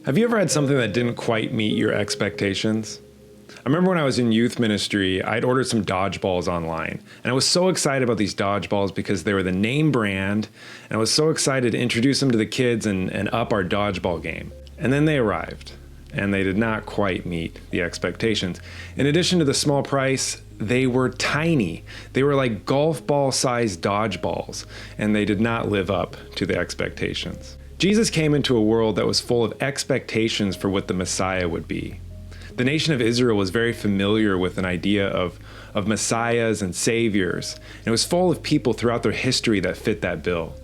Have you ever had something that didn't quite meet your expectations? I remember when I was in youth ministry, I'd ordered some dodgeballs online. And I was so excited about these dodgeballs because they were the name brand. And I was so excited to introduce them to the kids and up our dodgeball game. And then they arrived, and they did not quite meet the expectations. In addition to the small price, they were tiny. They were like golf ball sized dodgeballs, and they did not live up to the expectations. Jesus came into a world that was full of expectations for what the Messiah would be. The nation of Israel was very familiar with an idea of messiahs and saviors, and it was full of people throughout their history that fit that bill.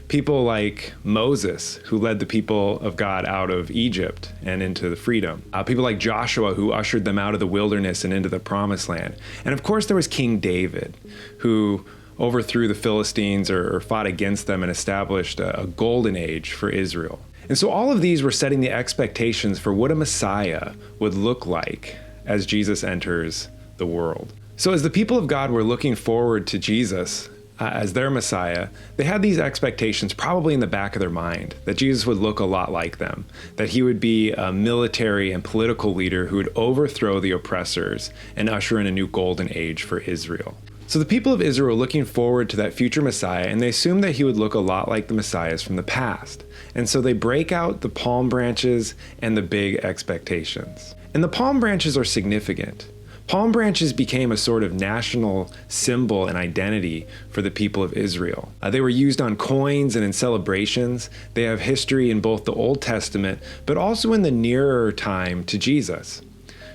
People like Moses, who led the people of God out of Egypt and into the freedom. People like Joshua, who ushered them out of the wilderness and into the promised land. And of course, there was King David, who overthrew the Philistines or fought against them and established a golden age for Israel. And so all of these were setting the expectations for what a Messiah would look like as Jesus enters the world. So as the people of God were looking forward to Jesus as their Messiah, they had these expectations probably in the back of their mind, that Jesus would look a lot like them, that he would be a military and political leader who would overthrow the oppressors and usher in a new golden age for Israel. So the people of Israel were looking forward to that future Messiah, and they assumed that he would look a lot like the Messiahs from the past. And so they break out the palm branches and the big expectations. And the palm branches are significant. Palm branches became a sort of national symbol and identity for the people of Israel. They were used on coins and in celebrations. They have history in both the Old Testament, but also in the nearer time to Jesus.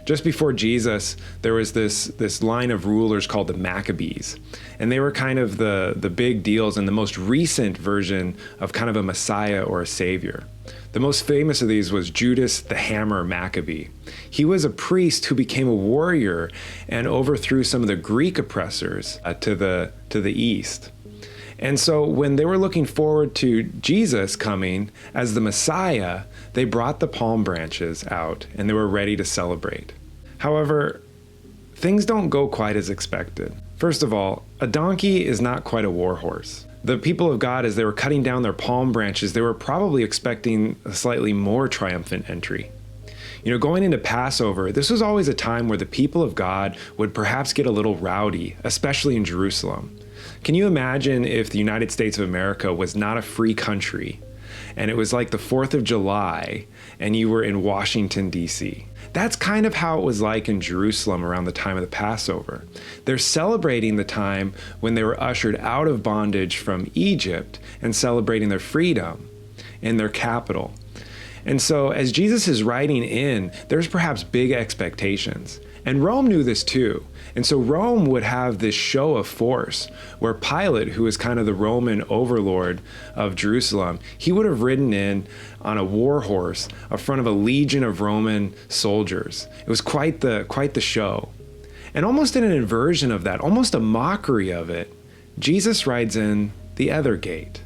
Just before Jesus, there was this line of rulers called the Maccabees. And they were kind of the big deals and the most recent version of kind of a Messiah or a savior. The most famous of these was Judas the Hammer Maccabee. He was a priest who became a warrior and overthrew some of the Greek oppressors to the east. And so when they were looking forward to Jesus coming as the Messiah, they brought the palm branches out and they were ready to celebrate. However, things don't go quite as expected. First of all, a donkey is not quite a war horse. The people of God, as they were cutting down their palm branches, they were probably expecting a slightly more triumphant entry. Going into Passover, this was always a time where the people of God would perhaps get a little rowdy, especially in Jerusalem. Can you imagine if the United States of America was not a free country and it was like the 4th of July and you were in Washington, D.C.? That's kind of how it was like in Jerusalem around the time of the Passover. They're celebrating the time when they were ushered out of bondage from Egypt and celebrating their freedom in their capital. And so as Jesus is riding in, there's perhaps big expectations. And Rome knew this too. And so Rome would have this show of force where Pilate, who was kind of the Roman overlord of Jerusalem, he would have ridden in on a war horse in front of a legion of Roman soldiers. It was quite the show. And almost in an inversion of that, almost a mockery of it, Jesus rides in the other gate,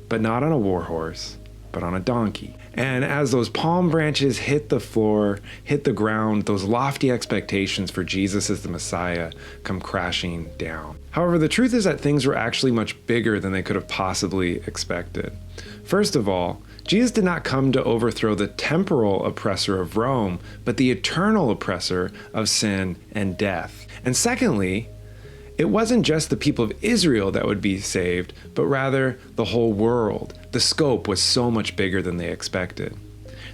but not on a war horse, but on a donkey. And as those palm branches hit the floor, hit the ground, those lofty expectations for Jesus as the Messiah come crashing down. However, the truth is that things were actually much bigger than they could have possibly expected. First of all, Jesus did not come to overthrow the temporal oppressor of Rome, but the eternal oppressor of sin and death. And secondly, it wasn't just the people of Israel that would be saved, but rather the whole world. The scope was so much bigger than they expected.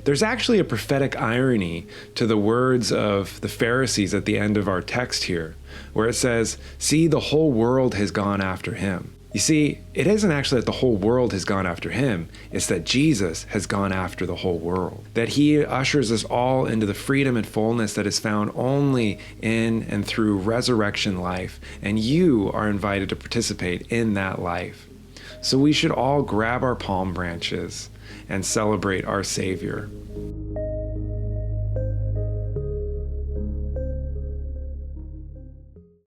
There's actually a prophetic irony to the words of the Pharisees at the end of our text here, where it says, "See, the whole world has gone after him." You see, it isn't actually that the whole world has gone after him, it's that Jesus has gone after the whole world. That he ushers us all into the freedom and fullness that is found only in and through resurrection life, and you are invited to participate in that life. So we should all grab our palm branches and celebrate our Savior.